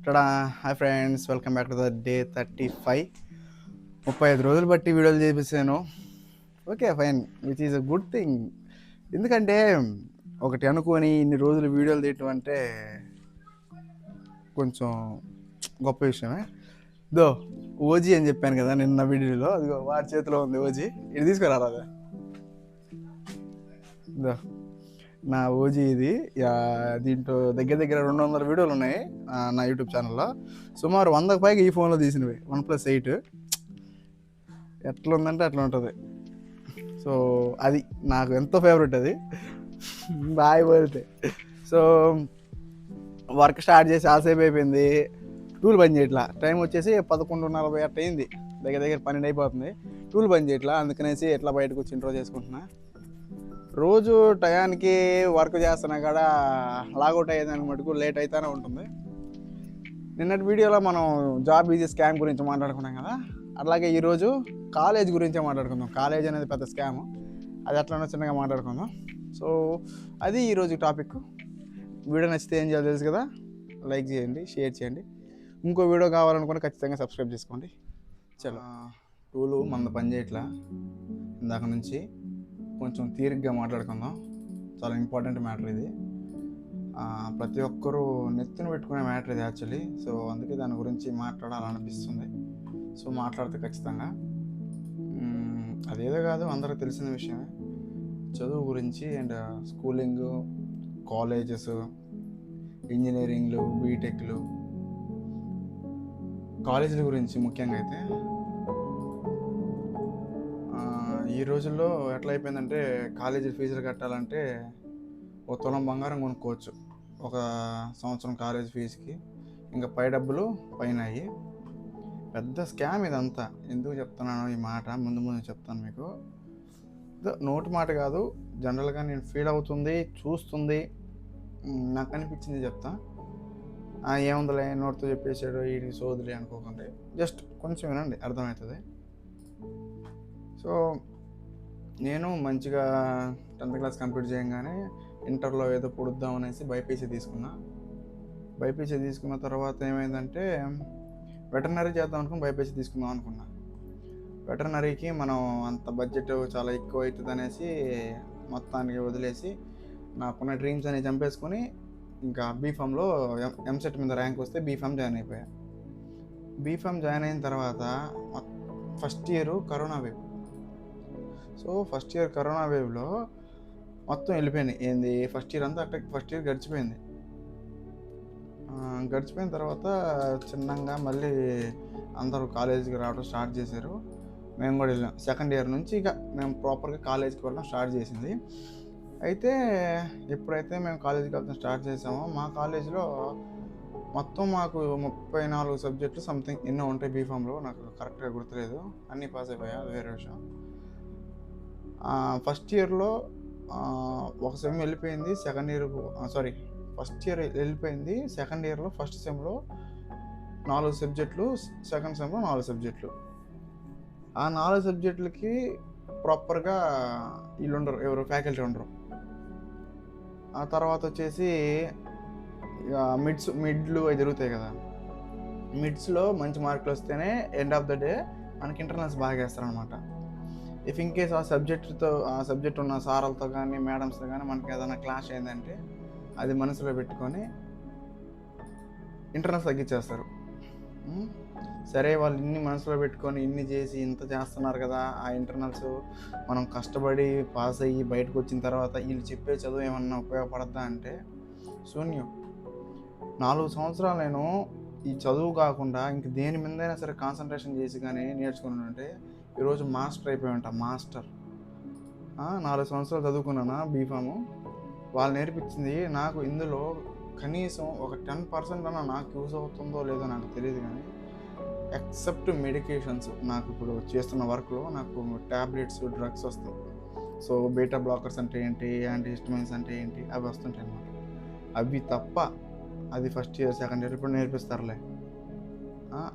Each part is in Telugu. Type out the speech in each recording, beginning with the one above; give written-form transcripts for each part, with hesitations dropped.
Ta-da hi friends, welcome back to the day 35. 35 రోజులు బట్టి వీడియోలు చేపించాను. Okay fine, which is a good thing. ఎందుకంటే ఒకటి అనుకొని ఇన్ని రోజులు వీడియోలు తీయటం అంటే కొంచెం గొప్ప విషయమే. దో ఓజీ అని చెప్పాను కదా నిన్న వీడియోలో, అదిగో వాడి చేతిలో ఉంది ఓజీ. ఇది తీసుకురారా అదే. దో నా ఓజీ ఇది. దీంట్లో దగ్గర దగ్గర 200 వీడియోలు ఉన్నాయి నా యూట్యూబ్ ఛానల్లో. సుమారు 100కు పైగా ఈ ఫోన్లో తీసినవి. 1+8 ఎట్లా ఉందంటే అట్లా ఉంటుంది. సో అది నాకు ఎంతో ఫేవరెట్ అది. బాగా పోతే సో వర్క్ స్టార్ట్ చేసి ఆసేపు అయిపోయింది, టూల్ పని చేయట్లా. టైం వచ్చేసి 11:40 అట్ట అయింది, దగ్గర దగ్గర 12 అయిపోతుంది. టూల్ పని చేయట్లా, అందుకనేసి ఎట్లా బయటకు వచ్చి ఇంట్రో చేసుకుంటున్నా. రోజు టయానికి వర్క్ చేస్తున్నా కూడా లాగౌట్ అయ్యేదానికి మటుకు లేట్ అవుతూనే ఉంటుంది. నిన్నటి వీడియోలో మనం జాబ్ ఈజీ స్కామ్ గురించి మాట్లాడుకున్నాం కదా, అట్లాగే ఈరోజు కాలేజ్ గురించే మాట్లాడుకుందాం. కాలేజ్ అనేది పెద్ద స్కామ్, అది ఎట్లా చిన్నగా మాట్లాడుకుందాం. సో అది ఈరోజు టాపిక్. వీడియో నచ్చితే ఏం చేయాలో తెలుసు కదా, లైక్ చేయండి, షేర్ చేయండి. ఇంకో వీడియో కావాలనుకుంటే ఖచ్చితంగా సబ్స్క్రైబ్ చేసుకోండి. చలో, టూలు మన పని చేయట్లా ఇందాక నుంచి. కొంచెం తీరిగ్గా మాట్లాడుకుందాం, చాలా ఇంపార్టెంట్ మ్యాటర్ ఇది. ప్రతి ఒక్కరూ నెత్తిన పెట్టుకునే మ్యాటర్ ఇది యాక్చువల్లీ. సో అందుకే దాని గురించి మాట్లాడాలనిపిస్తుంది. సో మాట్లాడితే ఖచ్చితంగా. అదేదో కాదు, అందరికి తెలిసిన విషయమే. చదువు గురించి అండ్ స్కూలింగ్, కాలేజెస్, ఇంజనీరింగ్లు, బీటెక్లు, కాలేజీల గురించి ముఖ్యంగా అయితే ఈ రోజుల్లో ఎట్లా అయిపోయిందంటే, కాలేజీ ఫీజులు కట్టాలంటే ఒక తులం బంగారం కొనుక్కోవచ్చు ఒక సంవత్సరం కాలేజ్ ఫీజుకి. ఇంకా పై డబ్బులు పైన అయ్యి పెద్ద స్కామ్ ఇదంతా. ఎందుకు చెప్తున్నాను ఈ మాట, ముందు ముందు చెప్తాను మీకు. నోటి మాట కాదు, జనరల్గా నేను ఫీల్ అవుతుంది, చూస్తుంది, నాకు అనిపించింది చెప్తా. ఏముందిలే నోటితో చెప్పేసాడు వీడికి సోదులే అనుకోకండి, జస్ట్ కొంచెం వినండి, అర్థమవుతుంది. సో నేను మంచిగా 10th క్లాస్ కంప్లీట్ చేయగానే ఇంటర్లో ఏదో పొడుద్దాం అనేసి బైపీసీ తీసుకున్నా. బైపీసీ తీసుకున్న తర్వాత ఏమైందంటే, వెటర్నరీ చేద్దాం అనుకుని బైపీసీ తీసుకుందాం అనుకున్నా. వెటర్నరీకి మనం అంత బడ్జెట్ చాలా ఎక్కువ అవుతుంది అనేసి మొత్తానికి వదిలేసి నాకున్న డ్రీమ్స్ అనేవి చంపేసుకొని ఇంకా బీఫామ్లో ఎంసెట్ మీద ర్యాంక్ వస్తే బీఫామ్ జాయిన్ అయిపోయా. బీఫామ్ జాయిన్ అయిన తర్వాత first year corona wave. So first year corona వేవ్లో మొత్తం వెళ్ళిపోయినాయి. ఏంది ఫస్ట్ ఇయర్ అంతా అట్లా ఫస్ట్ ఇయర్ గడిచిపోయింది. గడిచిపోయిన తర్వాత చిన్నగా మళ్ళీ అందరూ కాలేజీకి రావడం స్టార్ట్ చేశారు. మేము కూడా వెళ్ళాం. సెకండ్ ఇయర్ నుంచి ఇక మేము ప్రాపర్గా కాలేజీకి వెళ్ళడం స్టార్ట్ చేసింది. అయితే ఎప్పుడైతే మేము కాలేజీకి వెళ్తాం స్టార్ట్ చేసామో, మా కాలేజీలో మొత్తం మాకు 34 సబ్జెక్టులు సంథింగ్ ఎన్నో ఉంటాయి బీఫామ్లో, నాకు కరెక్ట్గా గుర్తులేదు. అన్నీ పాస్ అయిపోయా, అది వేరే విషయం. ఫస్ట్ ఇయర్లో ఒక సెమ్ వెళ్ళిపోయింది. సెకండ్ ఇయర్ ఫస్ట్ ఇయర్ వెళ్ళిపోయింది. సెకండ్ ఇయర్లో ఫస్ట్ సెమ్లో 4 సబ్జెక్టులు, సెకండ్ సెమ్లో 4 సబ్జెక్టులు. ఆ 4 సబ్జెక్టులకి ప్రాపర్గా వీళ్ళు ఉండరు, ఎవరు ఫ్యాకల్టీ ఉండరు. ఆ తర్వాత వచ్చేసి మిడ్లు అవి జరుగుతాయి కదా, మిడ్స్లో మంచి మార్కులు వస్తేనే ఎండ్ ఆఫ్ ద డే మనకి ఇంటర్నల్స్ బాగా వేస్తారనమాట. ఇఫ్ ఇన్ కేస్ ఆ సబ్జెక్ట్ ఉన్న సార్లతో కానీ మేడమ్స్తో కానీ మనకి ఏదైనా క్లాష్ అయిందంటే అది మనసులో పెట్టుకొని ఇంటర్నల్స్ తగ్గించేస్తారు. సరే, వాళ్ళు ఇన్ని మనసులో పెట్టుకొని ఇన్ని చేసి ఇంత చేస్తున్నారు కదా, ఆ ఇంటర్నల్స్ మనం కష్టపడి పాస్ అయ్యి బయటకు వచ్చిన తర్వాత వీళ్ళు చెప్పే చదువు ఏమన్నా ఉపయోగపడద్దా అంటే శూన్యం. 4 సంవత్సరాలు నేను ఈ చదువు కాకుండా ఇంక దేని మీదైనా సరే కాన్సన్ట్రేషన్ చేసి కానీ నేర్చుకుని ఉంటే ఈరోజు మాస్టర్ అయిపోయి ఉంటా. మాస్టర్ 4 సంవత్సరాలు చదువుకున్నానా బీఫాము. వాళ్ళు నేర్పించింది నాకు ఇందులో కనీసం ఒక 10% అన్నా నాకు యూజ్ అవుతుందో లేదో నాకు తెలియదు, కానీ ఎక్సెప్ట్ మెడికేషన్స్ నాకు ఇప్పుడు చేస్తున్న వర్క్లో నాకు ట్యాబ్లెట్స్, డ్రగ్స్ వస్తాయి. సో బీటా బ్లాకర్స్ అంటే ఏంటి, యాంటీహిస్టమైన్స్ అంటే ఏంటి, అవి వస్తుంటాయి అన్నమాట. అవి తప్ప, అది ఫస్ట్ ఇయర్ సెకండ్ ఇయర్ ఇప్పుడు నేర్పిస్తారులే,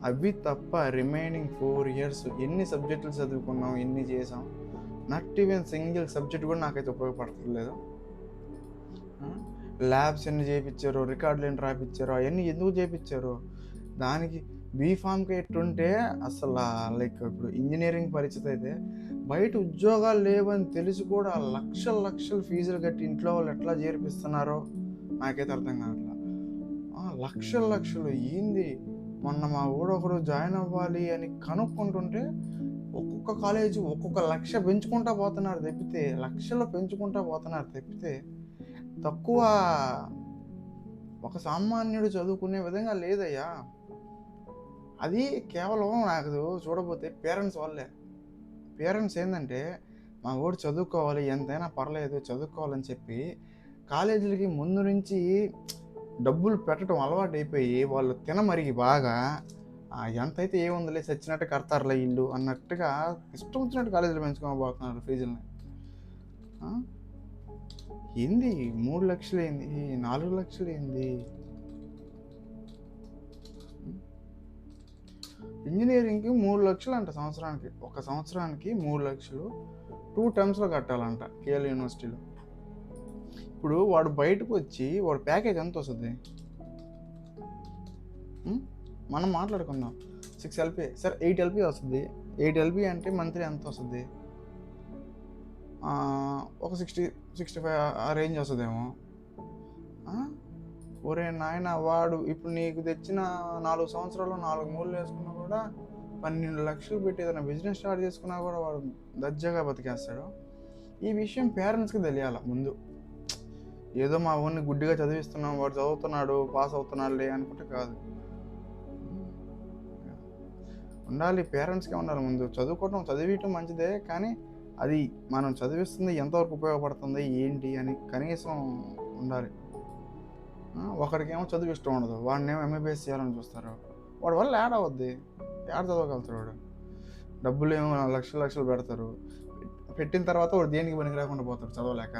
అవి తప్ప రిమైనింగ్ 4 years ఎన్ని సబ్జెక్టులు చదువుకున్నాం, ఎన్ని చేసాం, నాట్ ఈవెన్ సింగిల్ సబ్జెక్ట్ కూడా నాకైతే ఉపయోగపడట్లేదు. ల్యాబ్స్ ఎన్ని చేయించారో, రికార్డులు ఎన్ని రాయించారో, అవన్నీ ఎందుకు చేయించారు? దానికి బీఫామ్కి ఎట్టుంటే అసలు లైక్ ఇప్పుడు ఇంజనీరింగ్ పరిస్థితి అయితే బయట ఉద్యోగాలు లేవని తెలిసి కూడా లక్షల లక్షలు ఫీజులు కట్టి ఇంట్లో వాళ్ళు ఎట్లా చేర్పిస్తున్నారో నాకైతే అర్థం కావట్లా. లక్షల లక్షలు ఏంది? మొన్న మా ఊడొకడు జాయిన్ అవ్వాలి అని కనుక్కుంటుంటే ఒక్కొక్క కాలేజీ ఒక్కొక్క లక్ష పెంచుకుంటా పోతున్నారు తప్పితే, లక్షలు పెంచుకుంటా పోతున్నారు తప్పితే తక్కువ ఒక సామాన్యుడు చదువుకునే విధంగా లేదయ్యా. అది కేవలం నాకు చూడబోతే పేరెంట్స్ వాళ్ళే. పేరెంట్స్ ఏంటంటే మా వాడు చదువుకోవాలి, ఎంతైనా పర్లేదు చదువుకోవాలని చెప్పి కాలేజీలకి ముందు నుంచి డబ్బులు పెట్టడం అలవాటు అయిపోయి వాళ్ళు తినమరిగి బాగా ఎంతైతే ఏముందిలే చచ్చినట్టు కడతారులే ఇల్లు అన్నట్టుగా ఇష్టం వచ్చినట్టు కాలేజీలు పెంచుకోబోతున్నారు ఫీజులని. ఏంది 3 లక్షలు ఏంది, 4 లక్షలు ఏంది? ఇంజనీరింగ్కి 3 లక్షలు అంట సంవత్సరానికి. ఒక సంవత్సరానికి 3 లక్షలు 2 టర్మ్స్లో కట్టాలంట కేఎల్ యూనివర్సిటీలో. ఇప్పుడు వాడు బయటకు వచ్చి వాడు ప్యాకేజ్ ఎంత వస్తుంది మనం మాట్లాడుకుందాం. 6 LP సరే 8 LP వస్తుంది. 8 LP అంటే మంత్లీ ఎంత వస్తుంది? ఒక 60-65 ఆ రేంజ్ వస్తుందేమో. ఒరే నాయన, వాడు ఇప్పుడు నీకు తెచ్చిన 4 సంవత్సరాలు 4 మూలలు వేసుకున్నా కూడా 12 లక్షలు పెట్టి ఏదైనా బిజినెస్ స్టార్ట్ చేసుకున్నా కూడా వాడు దర్జాగా బతికేస్తాడు. ఈ విషయం పేరెంట్స్కి తెలియాలి ముందు. ఏదో మా ఊరిని గుడ్డిగా చదివిస్తున్నాం, వాడు చదువుతున్నాడు పాస్ అవుతున్నాడులే అనుకుంటే కాదు. ఉండాలి, పేరెంట్స్కే ఉండాలి ముందు. చదివించడం మంచిదే, కానీ అది మనం చదివిస్తుంది ఎంతవరకు ఉపయోగపడుతుంది ఏంటి అని కనీసం ఉండాలి. ఒకడికేమో చదువు ఇష్టం ఉండదు, వాడినేమో MBBS చేయాలని చూస్తారు. వాడి వల్ల యాడ్ అవుద్ది, యాడ్ చదవగలుగుతాడు వాడు. డబ్బులు ఏమో లక్షలు పెడతారు, పెట్టిన తర్వాత వాడు దేనికి పనికి రాకుండా పోతాడు చదవలేక.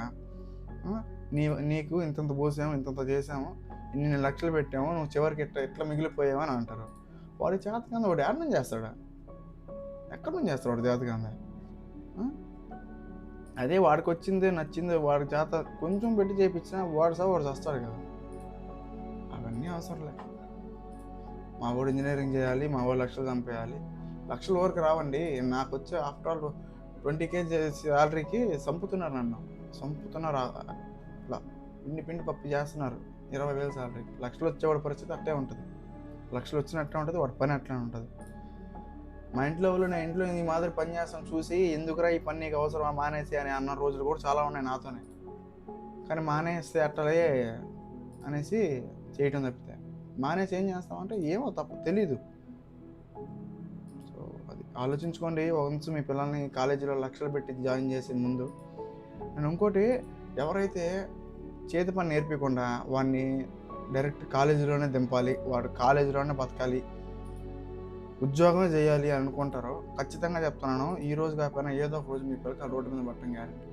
నీకు ఇంతంత పోసాము, ఇంతంత చేసాము, ఇన్ని లక్షలు పెట్టాము, నువ్వు చివరికి ఎట్లా మిగిలిపోయావు అని అంటారు. వాడి చేతకంగా వాడు యాడ్ నుంచి చేస్తాడా? ఎక్కడి నుంచి చేస్తాడు వాడు చేతకంగా? అదే వాడికి వచ్చిందే నచ్చిందే వాడి చేత కొంచెం పెట్టి చేయించినా వాడు వస్తాడు కదా. అవన్నీ అవసరం లేదు. మా వాడు ఇంజనీరింగ్ చేయాలి, మా వాడు లక్షలు చంపేయాలి. లక్షల వరకు రావండి. నాకు వచ్చే ఆఫ్టర్ ఆల్ 20K శాలరీకి చంపుతున్నారు అట్లా పిండి పప్పు చేస్తున్నారు. 20,000 శాలరీ, లక్షలు వచ్చేవాడి పరిస్థితి అట్టే ఉంటుంది. లక్షలు వచ్చినట్టే ఉంటుంది, వాడి పని అట్లనే ఉంటుంది. మా ఇంట్లో వాళ్ళు నా ఇంట్లో ఈ మాదిరి పని చేస్తాను చూసి ఎందుకురా ఈ పని నీకు అవసరమా మానేసి అని అన్న రోజులు కూడా చాలా ఉన్నాయి నాతోనే. కానీ మానేస్తే అట్టలే అనేసి చేయటం తప్పితే మానేసి ఏం చేస్తామంటే ఏమో తెలీదు. సో అది ఆలోచించుకోండి వన్స్ మీ పిల్లల్ని కాలేజీలో లక్షలు పెట్టి జాయిన్ చేసే ముందు. నేను ఇంకోటి, ఎవరైతే చేతి పని నేర్పించకుండా వాడిని డైరెక్ట్ కాలేజీలోనే దింపాలి, వాడు కాలేజీలోనే బతకాలి, ఉద్యోగమే చేయాలి అనుకుంటారో ఖచ్చితంగా చెప్తున్నాను, ఈ రోజు కాకపోయినా ఏదో ఒక రోజు మీ పిల్లకి రోడ్డు మీద పట్టడం గ్యారెంటీ.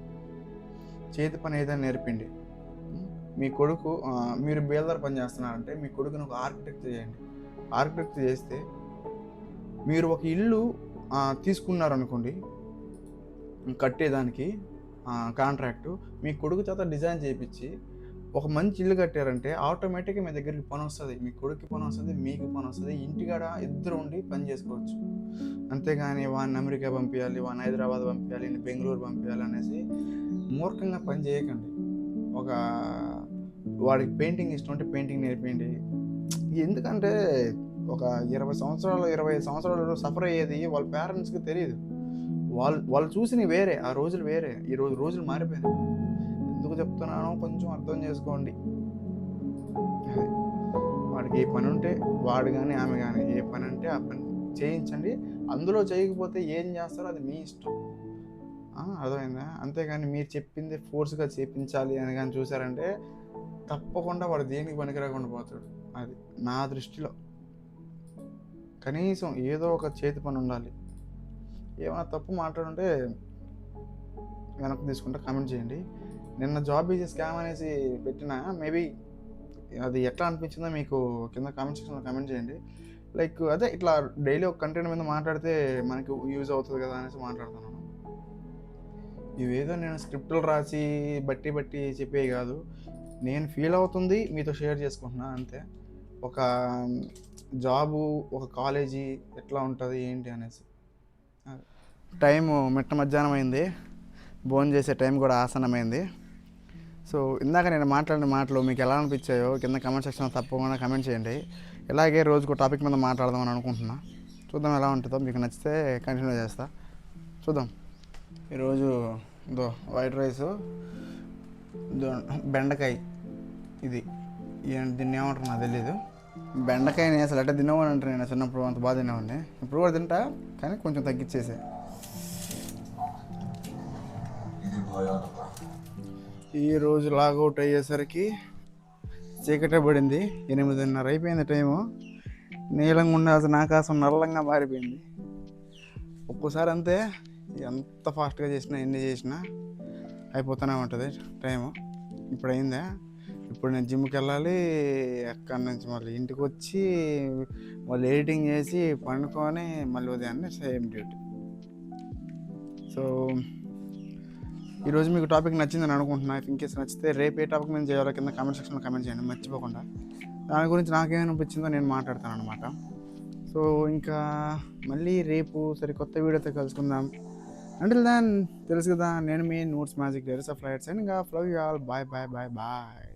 చేతి పని ఏదైనా నేర్పిండి. మీ కొడుకు మీరు బేల్దార్ పని చేస్తున్నారంటే మీ కొడుకుని ఒక ఆర్కిటెక్ట్ చేయండి. ఆర్కిటెక్ట్ చేస్తే మీరు ఒక ఇల్లు తీసుకున్నారనుకోండి కట్టేదానికి కాంట్రాక్టు, మీ కొడుకు చేత డిజైన్ చేయించి ఒక మంచి ఇల్లు కట్టారంటే ఆటోమేటిక్గా మీ దగ్గరికి పని వస్తుంది, మీ కొడుక్కి పని వస్తుంది, మీకు పని వస్తుంది. ఇంటికాడ ఇద్దరు ఉండి పని చేసుకోవచ్చు. అంతేగాని వాడిని అమెరికా పంపించాలి, వాడిని హైదరాబాద్ పంపించాలి, బెంగళూరు పంపించాలి అనేసి మూర్ఖంగా పని చేయకండి. వాడికి పెయింటింగ్ ఇష్టం అంటే పెయింటింగ్ నేర్పిండి. ఎందుకంటే ఒక 20 సంవత్సరాలు 25 సంవత్సరాలు సఫర్ అయ్యేది వాళ్ళ పేరెంట్స్కి తెలియదు. వాళ్ళు చూసినవి వేరే, ఆ రోజులు వేరే, ఈ రోజులు మారిపోయినాయి. ఎందుకు చెప్తున్నానో కొంచెం అర్థం చేసుకోండి. వాడికి ఏ పని ఉంటే వాడు కానీ ఆమె కానీ ఏ పని అంటే ఆ పని చేయించండి. అందులో చేయకపోతే ఏం చేస్తారో అది మీ ఇష్టం. అర్థమైందా? అంతేగాని మీరు చెప్పింది ఫోర్స్గా చేయించాలి అని కానీ చూసారంటే తప్పకుండా వాడు దేనికి పనికిరాకుండా పోతాడు. అది నా దృష్టిలో. కనీసం ఏదో ఒక చేతి పని ఉండాలి. ఏమైనా తప్పు మాట్లాడుంటే వెనక్కి తీసుకుంటే కామెంట్ చేయండి. నిన్న జాబ్ ఈజీ స్కామ్ అనేసి పెట్టిన మేబీ అది ఎట్లా అనిపించిందో మీకు కింద కామెంట్ సెక్షన్లో కామెంట్ చేయండి. లైక్ అదే ఇట్లా డైలీ ఒక కంటెంట్ మీద మాట్లాడితే మనకి యూజ్ అవుతుంది కదా అనేసి మాట్లాడుతున్నాను. ఇవేదో నేను స్క్రిప్టులు రాసి బట్టి చెప్పేవి కాదు, నేను ఫీల్ అవుతుంది మీతో షేర్ చేసుకుంటున్నా అంతే. ఒక జాబు, ఒక కాలేజీ ఎట్లా ఉంటుంది ఏంటి అనేసి. టైము మిట్ట మధ్యాహ్నం అయింది, భోజనం చేసే టైం కూడా ఆసన్నమైంది. సో ఇందాక నేను మాట్లాడిన మాటలు మీకు ఎలా అనిపించాయో కింద కమెంట్ సెక్షన్లో తప్పకుండా కమెంట్ చేయండి. ఇలాగే రోజుకు టాపిక్ మీద మాట్లాడదామని అనుకుంటున్నా. చూద్దాం ఎలా ఉంటుందో. మీకు నచ్చితే కంటిన్యూ చేస్తా. చూద్దాం. ఈరోజు ఇదో వైట్ రైసు, బెండకాయ. ఇది దీన్ని ఏమంటారు నాకు తెలీదు. బెండకాయని అసలు అంటే తినేవాడు అంటే నేను చిన్నప్పుడు అంత బాగా తినేవాడిని. ఇప్పుడు కూడా తింటా, కానీ కొంచెం తగ్గించేసే. ఈరోజు లాగౌట్ అయ్యేసరికి చీకటే పడింది. 8:30 అయిపోయింది టైము. నీలంగా ఉండాల్సిన ఆకాశం నల్లంగా మారిపోయింది. ఒక్కోసారి అంతే, ఎంత ఫాస్ట్గా చేసినా ఎన్ని చేసినా అయిపోతూనే ఉంటుంది టైము. ఇప్పుడు అయిందా, ఇప్పుడు నేను జిమ్కి వెళ్ళాలి. అక్కడి నుంచి మళ్ళీ ఇంటికి వచ్చి మళ్ళీ ఎడిటింగ్ చేసి పండుకొని మళ్ళీ ఉదయాన్నే సేమ్ డ్యూటీ. సో ఈరోజు మీకు టాపిక్ నచ్చిందని అనుకుంటున్నా. ఇన్ కేసు నచ్చితే రేపు ఏ టాపిక్ మీద చేయాలో కింద కామెంట్ సెక్షన్లో కామెంట్ చేయండి మర్చిపోకుండా. దాని గురించి నాకేమనిపించిందో నేను మాట్లాడతాను అనమాట. సో ఇంకా మళ్ళీ రేపు సరికొత్త వీడియోతో కలుసుకుందాం. అంటిల్ దెన్ తెలుసు కదా, నేను మీ notes magic diaries of lights and ఇంకా love you all. Bye bye bye bye.